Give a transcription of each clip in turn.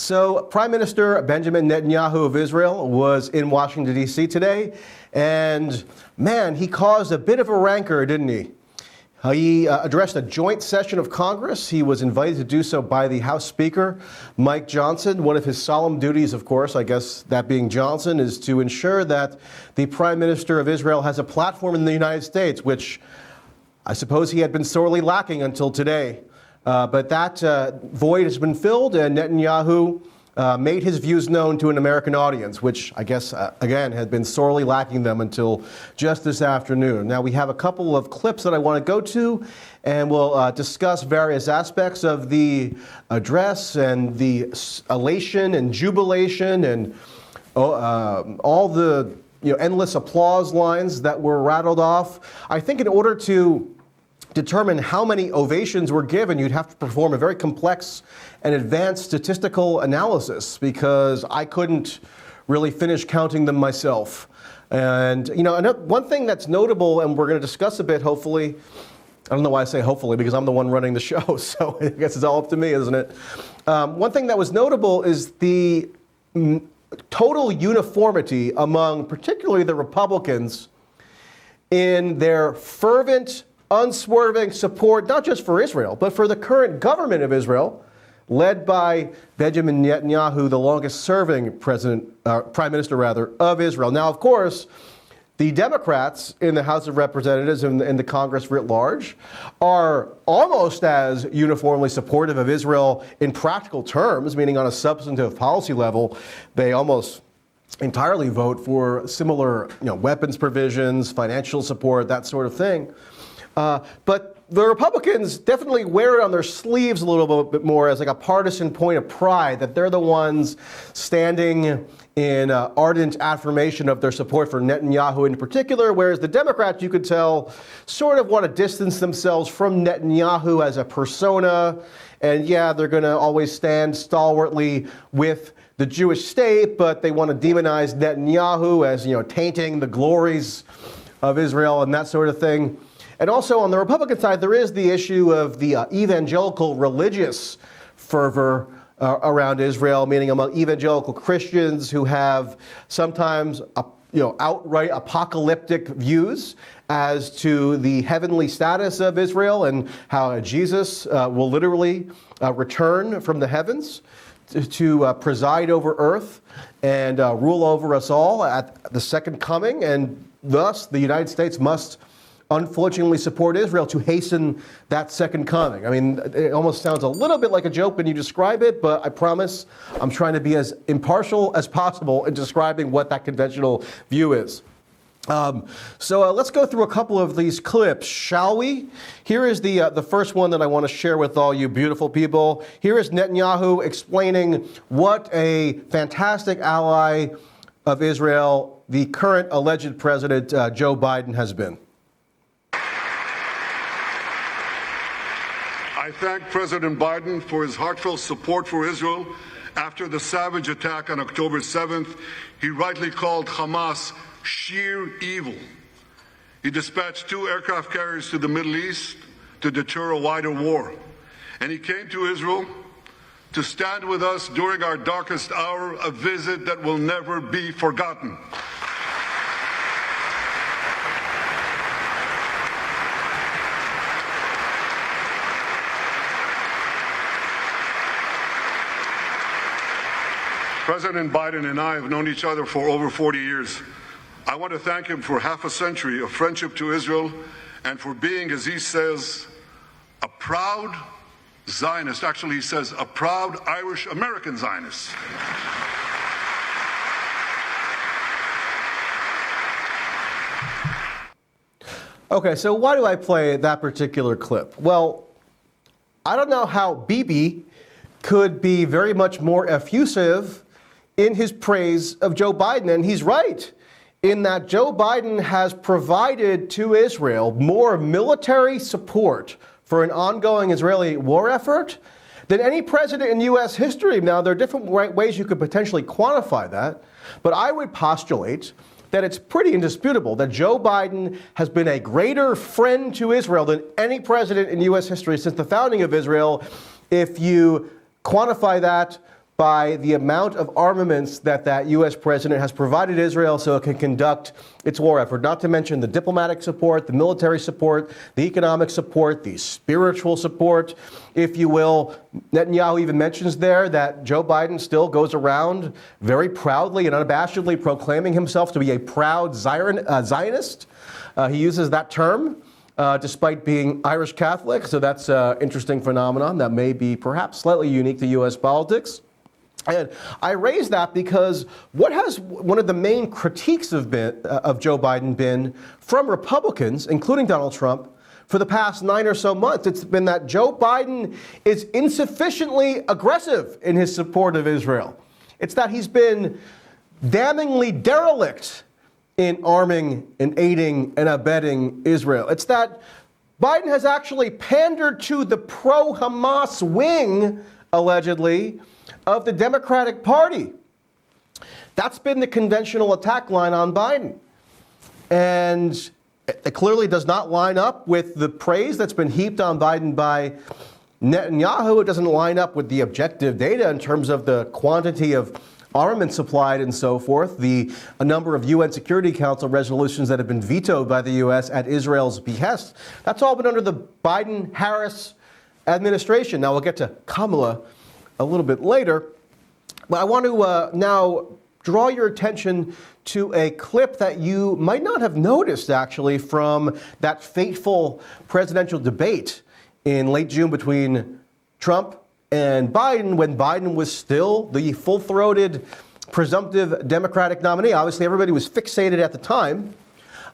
So Prime Minister Benjamin Netanyahu of Israel was in Washington, D.C. today, and man, he caused a bit of a rancor, didn't he? He addressed a joint session of Congress. He was invited to do so by the House Speaker, Mike Johnson. One of his solemn duties, of course, I guess that being Johnson, is to ensure that the Prime Minister of Israel has a platform in the United States, which I suppose he had been sorely lacking until today. But that void has been filled, and Netanyahu made his views known to an American audience, which I guess, again, had been sorely lacking them until just this afternoon. Now, we have a couple of clips that I want to go to, and we'll discuss various aspects of the address and the elation and jubilation and all the endless applause lines that were rattled off. I think in order to determine how many ovations were given, you'd have to perform a very complex and advanced statistical analysis, because I couldn't really finish counting them myself. And one thing that's notable, and we're going to discuss a bit, hopefully, I don't know why I say hopefully, because I'm the one running the show, so I guess it's all up to me, isn't it? One thing that was notable is the total uniformity among particularly the Republicans in their fervent, unswerving support, not just for Israel, but for the current government of Israel, led by Benjamin Netanyahu, the longest-serving prime minister of Israel. Now, of course, the Democrats in the House of Representatives and in the Congress writ large are almost as uniformly supportive of Israel in practical terms, meaning on a substantive policy level, they almost entirely vote for similar, weapons provisions, financial support, that sort of thing. But the Republicans definitely wear it on their sleeves a little bit more as like a partisan point of pride, that they're the ones standing in ardent affirmation of their support for Netanyahu in particular, whereas the Democrats, you could tell, sort of want to distance themselves from Netanyahu as a persona. And yeah, they're going to always stand stalwartly with the Jewish state, but they want to demonize Netanyahu as, tainting the glories of Israel and that sort of thing. And also on the Republican side, there is the issue of the evangelical religious fervor around Israel, meaning among evangelical Christians who have sometimes, outright apocalyptic views as to the heavenly status of Israel and how Jesus will literally return from the heavens to preside over earth and rule over us all at the second coming. And thus, the United States must unfortunately support Israel to hasten that second coming. I mean, it almost sounds a little bit like a joke when you describe it, but I promise I'm trying to be as impartial as possible in describing what that conventional view is. So let's go through a couple of these clips, shall we? Here is the first one that I want to share with all you beautiful people. Here is Netanyahu explaining what a fantastic ally of Israel the current alleged president, Joe Biden, has been. I thank President Biden for his heartfelt support for Israel after the savage attack on October 7th. He rightly called Hamas sheer evil. He dispatched 2 aircraft carriers to the Middle East to deter a wider war. And he came to Israel to stand with us during our darkest hour, a visit that will never be forgotten. President Biden and I have known each other for over 40 years. I want to thank him for half a century of friendship to Israel and for being, as he says, a proud Zionist. Actually, he says a proud Irish-American Zionist. Okay, so why do I play that particular clip? Well, I don't know how Bibi could be very much more effusive in his praise of Joe Biden, and he's right in that Joe Biden has provided to Israel more military support for an ongoing Israeli war effort than any president in U.S. history. Now, there are different ways you could potentially quantify that, but I would postulate that it's pretty indisputable that Joe Biden has been a greater friend to Israel than any president in U.S. history since the founding of Israel, if you quantify that by the amount of armaments that U.S. president has provided Israel so it can conduct its war effort, not to mention the diplomatic support, the military support, the economic support, the spiritual support, if you will. Netanyahu even mentions there that Joe Biden still goes around very proudly and unabashedly proclaiming himself to be a proud Zionist. He uses that term. Despite being Irish Catholic, so that's an interesting phenomenon that may be perhaps slightly unique to U.S. politics. And I raise that because what has one of the main critiques of Joe Biden been from Republicans, including Donald Trump, for the past 9 or so months? It's been that Joe Biden is insufficiently aggressive in his support of Israel. It's that he's been damningly derelict in arming and aiding and abetting Israel. It's that Biden has actually pandered to the pro-Hamas wing, allegedly, of the Democratic Party. That's been the conventional attack line on Biden. And it clearly does not line up with the praise that's been heaped on Biden by Netanyahu. It doesn't line up with the objective data in terms of the quantity of armament supplied and so forth, a number of UN Security Council resolutions that have been vetoed by the U.S. at Israel's behest. That's all been under the Biden-Harris administration. Now we'll get to Kamala a little bit later, but I want to now draw your attention to a clip that you might not have noticed, actually, from that fateful presidential debate in late June between Trump and Biden, when Biden was still the full-throated presumptive Democratic nominee. Obviously, everybody was fixated at the time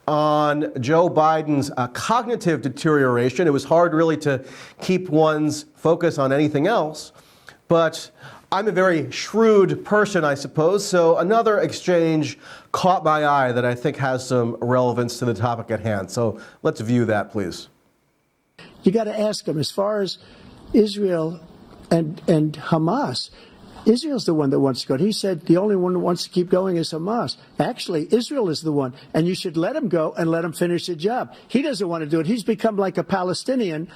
on Joe Biden's cognitive deterioration. It was hard really to keep one's focus on anything else. But I'm a very shrewd person, I suppose, so another exchange caught my eye that I think has some relevance to the topic at hand. So let's view that, please. You got to ask them, as far as Israel and Hamas, Israel's the one that wants to go. He said the only one who wants to keep going is Hamas. Actually, Israel is the one, and you should let him go and let him finish the job. He doesn't want to do it. He's become like a Palestinian,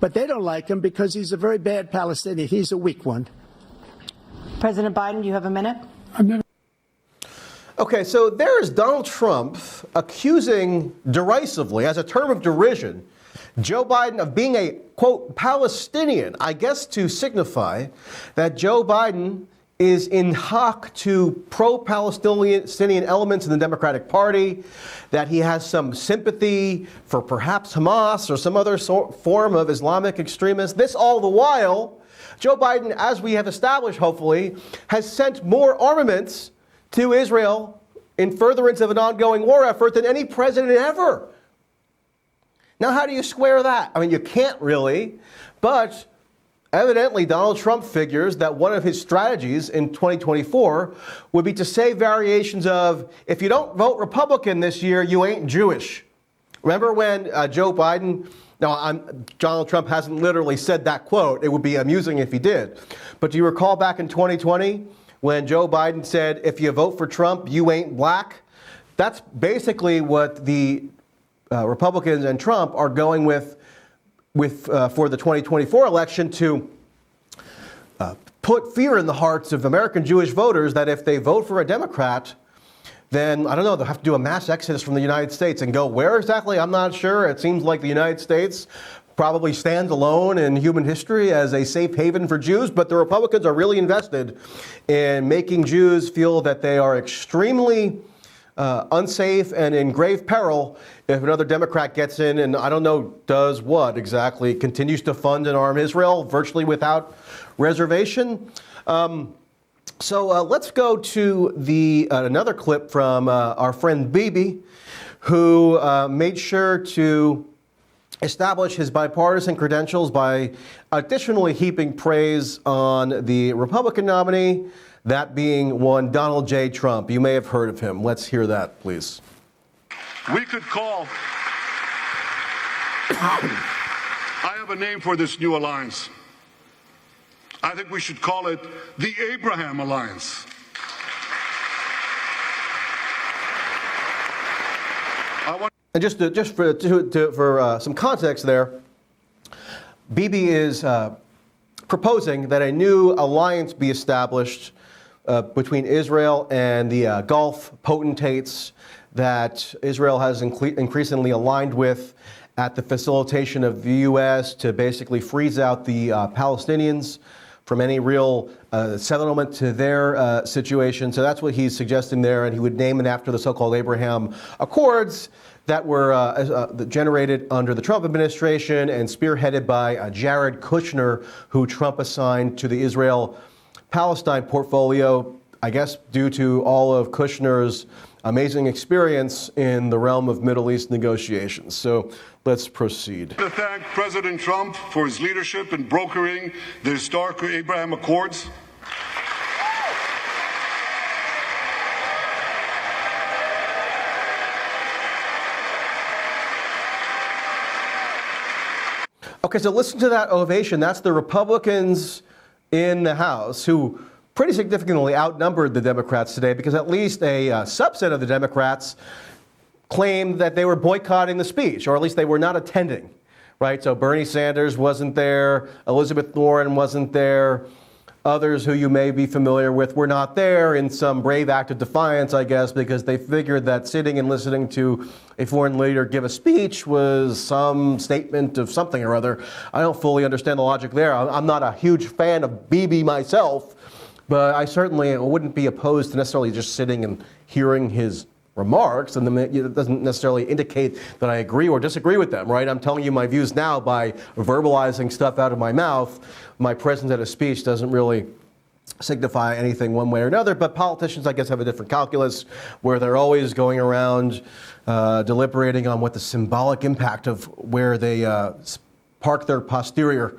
but they don't like him because he's a very bad Palestinian. He's a weak one. President Biden, you have a minute. Okay, so there is Donald Trump accusing derisively, as a term of derision, Joe Biden of being a, quote, Palestinian, I guess to signify that Joe Biden is in hock to pro-Palestinian elements in the Democratic Party, that he has some sympathy for perhaps Hamas or some other form of Islamic extremists. This all the while, Joe Biden, as we have established, hopefully, has sent more armaments to Israel in furtherance of an ongoing war effort than any president ever. Now, how do you square that? I mean, you can't really, but evidently Donald Trump figures that one of his strategies in 2024 would be to say variations of, if you don't vote Republican this year, you ain't Jewish. Remember when Joe Biden, Donald Trump hasn't literally said that quote. It would be amusing if he did. But do you recall back in 2020 when Joe Biden said, if you vote for Trump, you ain't black? That's basically what the Republicans and Trump are going with for the 2024 election, to put fear in the hearts of American Jewish voters that if they vote for a Democrat, then, I don't know, they'll have to do a mass exodus from the United States and go where exactly? I'm not sure. It seems like the United States probably stands alone in human history as a safe haven for Jews, but the Republicans are really invested in making Jews feel that they are extremely unsafe and in grave peril if another Democrat gets in and, I don't know, does what exactly? Continues to fund and arm Israel virtually without reservation. So let's go to another clip from our friend Bibi, who made sure to establish his bipartisan credentials by additionally heaping praise on the Republican nominee, that being one Donald J. Trump. You may have heard of him. Let's hear that, please. We could call, I have a name for this new alliance. I think we should call it the Abraham Alliance. And just for some context there, Bibi is proposing that a new alliance be established between Israel and the Gulf potentates that Israel has increasingly aligned with at the facilitation of the U.S. to basically freeze out the Palestinians from any real settlement to their situation. So that's what he's suggesting there, and he would name it after the so-called Abraham Accords that were generated under the Trump administration and spearheaded by Jared Kushner, who Trump assigned to the Israel-Palestine portfolio, I guess due to all of Kushner's amazing experience in the realm of Middle East negotiations. So let's proceed. To thank President Trump for his leadership in brokering the historic Abraham Accords. Okay, so listen to that ovation. That's the Republicans in the House who pretty significantly outnumbered the Democrats today, because at least a subset of the Democrats claimed that they were boycotting the speech, or at least they were not attending, right? So Bernie Sanders wasn't there, Elizabeth Warren wasn't there, others who you may be familiar with were not there in some brave act of defiance, I guess, because they figured that sitting and listening to a foreign leader give a speech was some statement of something or other. I don't fully understand the logic there. I'm not a huge fan of Bibi myself, but I certainly wouldn't be opposed to necessarily just sitting and hearing his remarks, and it doesn't necessarily indicate that I agree or disagree with them, right? I'm telling you my views now by verbalizing stuff out of my mouth. My presence at a speech doesn't really signify anything one way or another, but politicians, I guess, have a different calculus where they're always going around deliberating on what the symbolic impact of where they park their posterior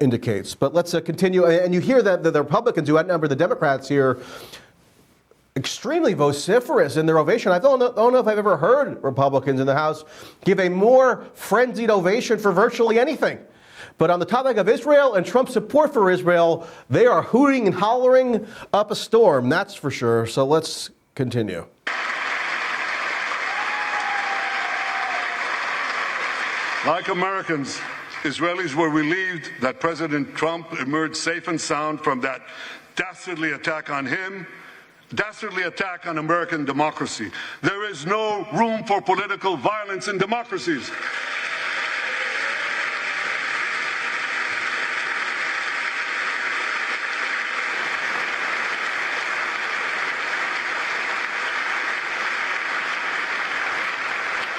indicates. But let's continue. And you hear that the Republicans who outnumber the Democrats here extremely vociferous in their ovation. I don't know if I've ever heard Republicans in the House give a more frenzied ovation for virtually anything. But on the topic of Israel and Trump's support for Israel, they are hooting and hollering up a storm, that's for sure. So let's continue. Like Americans, Israelis were relieved that President Trump emerged safe and sound from that dastardly attack on him, dastardly attack on American democracy. There is no room for political violence in democracies.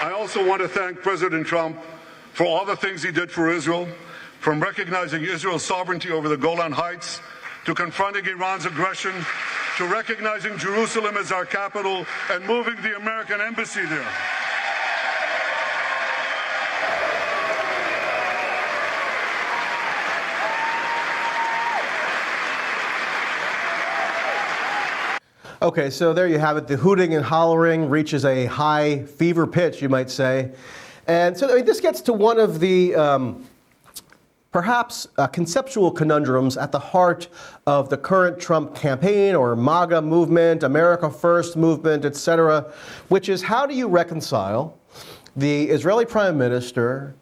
I also want to thank President Trump for all the things he did for Israel, from recognizing Israel's sovereignty over the Golan Heights, to confronting Iran's aggression, to recognizing Jerusalem as our capital and moving the American embassy there. Okay, so there you have it. The hooting and hollering reaches a high fever pitch, you might say. And so this gets to one of the perhaps conceptual conundrums at the heart of the current Trump campaign or MAGA movement, America First movement, etc., which is how do you reconcile the Israeli Prime Minister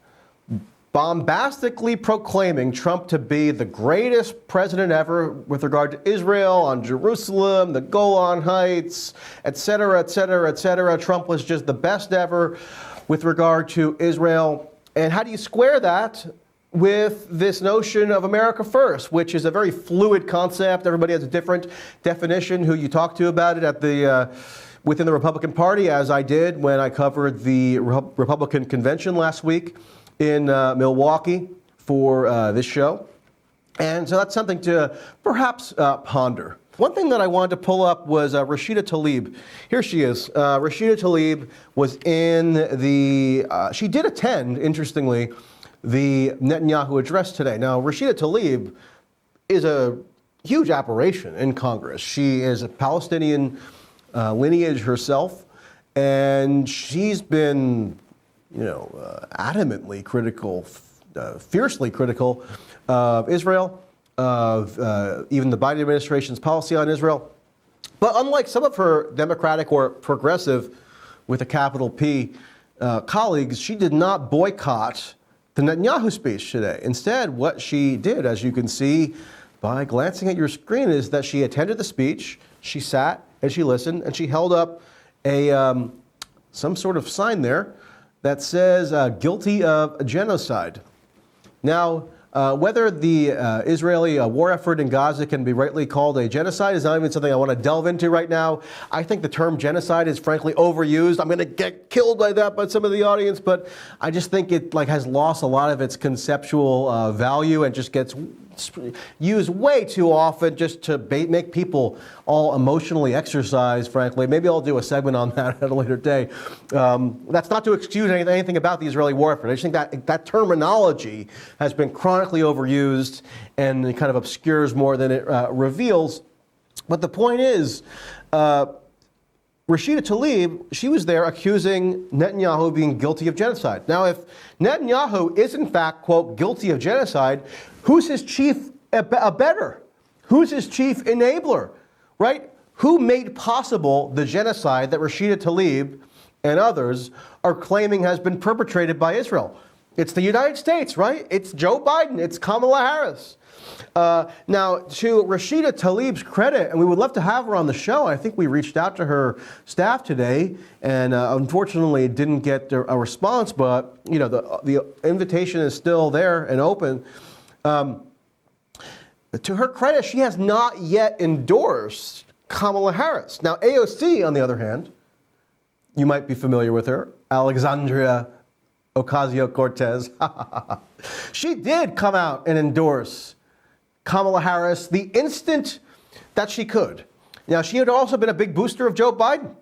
bombastically proclaiming Trump to be the greatest president ever with regard to Israel, on Jerusalem, the Golan Heights, etc., etc., etc. Trump was just the best ever with regard to Israel. And how do you square that with this notion of America First, which is a very fluid concept? Everybody has a different definition who you talk to about it at the within the Republican Party, as I did when I covered the Republican convention last week in Milwaukee for this show. And so that's something to perhaps ponder. One thing that I wanted to pull up was Rashida Tlaib. Here she is. Rashida Tlaib was in the, she did attend, interestingly, the Netanyahu address today. Now, Rashida Tlaib is a huge aberration in Congress. She is a Palestinian lineage herself, and she's been, adamantly critical, fiercely critical of Israel, of even the Biden administration's policy on Israel. But unlike some of her Democratic or progressive, with a capital P, colleagues, she did not boycott the Netanyahu speech today. Instead, what she did, as you can see by glancing at your screen, is that she attended the speech, she sat and she listened, and she held up some sort of sign there that says guilty of genocide. Now, whether the Israeli war effort in Gaza can be rightly called a genocide is not even something I want to delve into right now. I think the term genocide is frankly overused. I'm going to get killed by that by some of the audience, but I just think it has lost a lot of its conceptual value and just gets used way too often just to make people all emotionally exercised, frankly. Maybe I'll do a segment on that at a later day. That's not to excuse anything about the Israeli war effort. I just think that terminology has been chronically overused and it kind of obscures more than it reveals. But the point is, Rashida Tlaib, she was there accusing Netanyahu of being guilty of genocide. Now, if Netanyahu is in fact, quote, guilty of genocide, who's his chief abettor? Who's his chief enabler, right? Who made possible the genocide that Rashida Tlaib and others are claiming has been perpetrated by Israel? It's the United States, right? It's Joe Biden, it's Kamala Harris. Now, to Rashida Tlaib's credit, and we would love to have her on the show. I think we reached out to her staff today, and unfortunately didn't get a response. But you know, the invitation is still there and open. To her credit, she has not yet endorsed Kamala Harris. Now, AOC, on the other hand, you might be familiar with her, Alexandria Ocasio-Cortez. She did come out and endorse Kamala Harris the instant that she could. Now, she had also been a big booster of Joe Biden.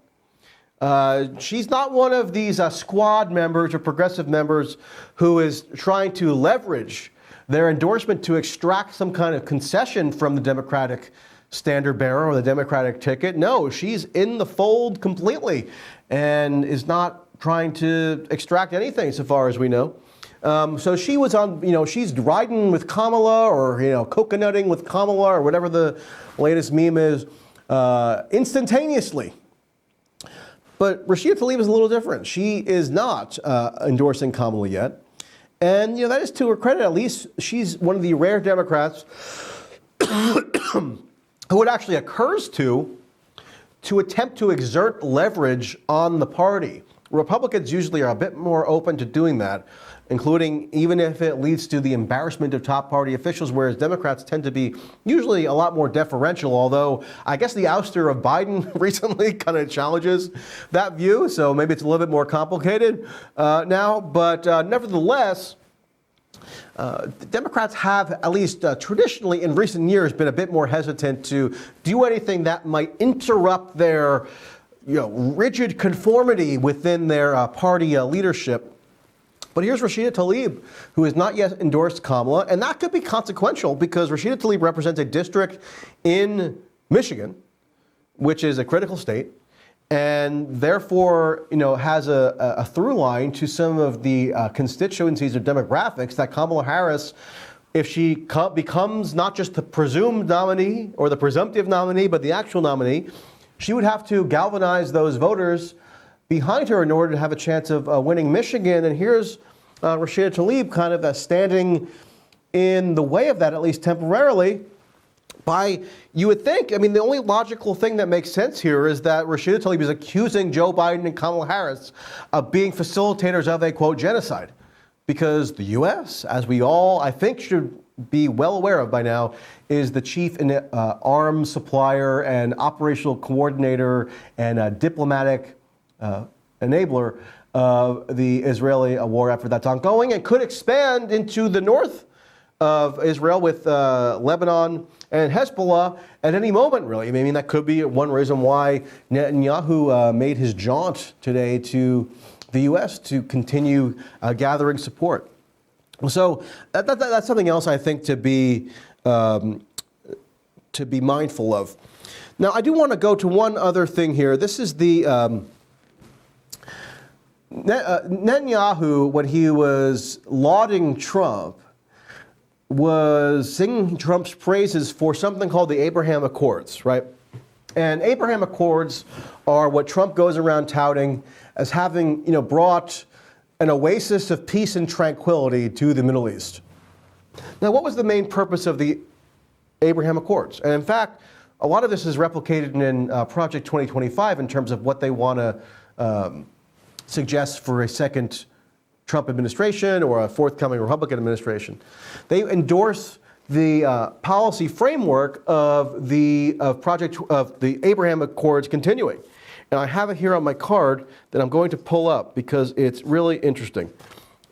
She's not one of these squad members or progressive members who is trying to leverage their endorsement to extract some kind of concession from the Democratic standard bearer or the Democratic ticket. No, she's in the fold completely and is not trying to extract anything so far as we know. So she was on, she's riding with Kamala or, coconutting with Kamala or whatever the latest meme is, instantaneously. But Rashida Tlaib is a little different. She is not endorsing Kamala yet. And, that is to her credit. At least she's one of the rare Democrats who it actually occurs to attempt to exert leverage on the party. Republicans usually are a bit more open to doing that, including even if it leads to the embarrassment of top party officials, whereas Democrats tend to be usually a lot more deferential, although I guess the ouster of Biden recently kind of challenges that view, so maybe it's a little bit more complicated now. But nevertheless, Democrats have, at least traditionally in recent years, been a bit more hesitant to do anything that might interrupt their rigid conformity within their party leadership. But here's Rashida Tlaib, who has not yet endorsed Kamala, and that could be consequential because Rashida Tlaib represents a district in Michigan, which is a critical state, and therefore, has a through line to some of the constituencies or demographics that Kamala Harris, if she becomes not just the presumed nominee or the presumptive nominee, but the actual nominee, she would have to galvanize those voters behind her in order to have a chance of winning Michigan. And here's Rashida Tlaib kind of standing in the way of that, at least temporarily, you would think, the only logical thing that makes sense here is that Rashida Tlaib is accusing Joe Biden and Kamala Harris of being facilitators of a, quote, genocide. Because the U.S., as we all, I think, should be well aware of by now, is the chief arms supplier and operational coordinator and diplomatic enabler of the Israeli war effort that's ongoing and could expand into the north of Israel with Lebanon and Hezbollah at any moment, really. That could be one reason why Netanyahu made his jaunt today to the U.S. to continue gathering support. So that's something else I think to be mindful of. Now, I do want to go to one other thing here. This is the Netanyahu, when he was lauding Trump, was singing Trump's praises for something called the Abraham Accords, right? And Abraham Accords are what Trump goes around touting as having, brought an oasis of peace and tranquility to the Middle East. Now, what was the main purpose of the Abraham Accords? And in fact, a lot of this is replicated in Project 2025 in terms of what they want to suggest for a second Trump administration or a forthcoming Republican administration. They endorse the policy framework of the Abraham Accords continuing. And I have it here on my card that I'm going to pull up because it's really interesting.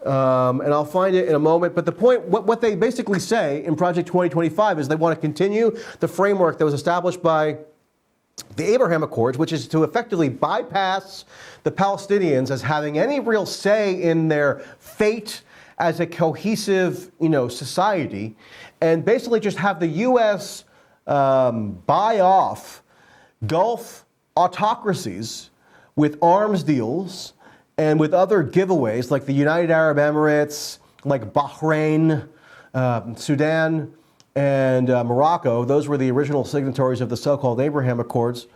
And I'll find it in a moment. But the point, what they basically say in Project 2025 is they want to continue the framework that was established by the Abraham Accords, which is to effectively bypass the Palestinians as having any real say in their fate as a cohesive, society, and basically just have the U.S. Buy off Gulf autocracies with arms deals and with other giveaways like the United Arab Emirates, like Bahrain, Sudan, and Morocco. Those were the original signatories of the so-called Abraham Accords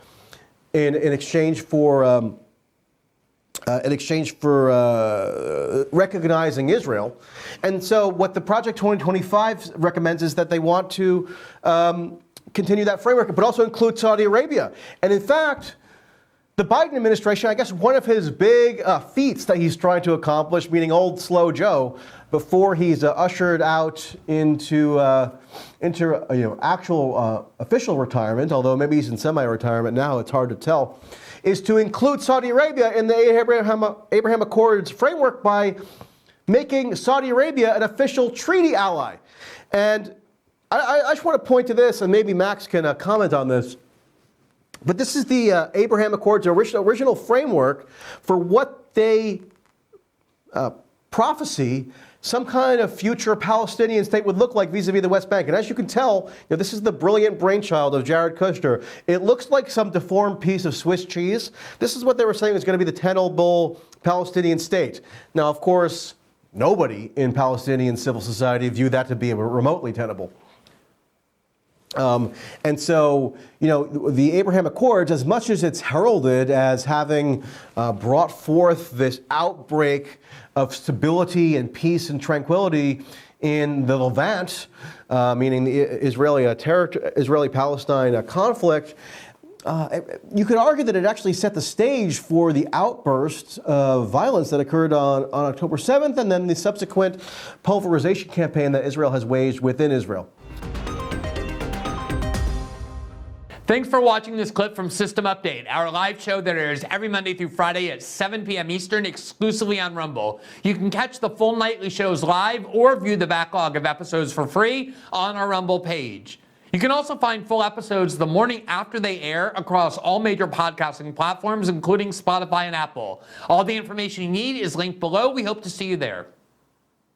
in exchange for recognizing Israel. And so what the Project 2025 recommends is that they want to continue that framework, but also include Saudi Arabia. And in fact, the Biden administration, I guess one of his big feats that he's trying to accomplish, meaning old slow Joe, before he's ushered out into actual official retirement, although maybe he's in semi-retirement now, it's hard to tell, is to include Saudi Arabia in the Abraham Accords framework by making Saudi Arabia an official treaty ally. And I just want to point to this, and maybe Max can comment on this. But this is the Abraham Accords original framework for what they prophesy some kind of future Palestinian state would look like vis-a-vis the West Bank. And as you can tell, this is the brilliant brainchild of Jared Kushner. It looks like some deformed piece of Swiss cheese. This is what they were saying was going to be the tenable Palestinian state. Now, of course, nobody in Palestinian civil society viewed that to be remotely tenable. And so, the Abraham Accords, as much as it's heralded as having brought forth this outbreak of stability and peace and tranquility in the Levant, meaning the Israeli-Palestine conflict, you could argue that it actually set the stage for the outburst of violence that occurred on October 7th and then the subsequent pulverization campaign that Israel has waged within Israel. Thanks for watching this clip from System Update, our live show that airs every Monday through Friday at 7 p.m. Eastern, exclusively on Rumble. You can catch the full nightly shows live or view the backlog of episodes for free on our Rumble page. You can also find full episodes the morning after they air across all major podcasting platforms, including Spotify and Apple. All the information you need is linked below. We hope to see you there.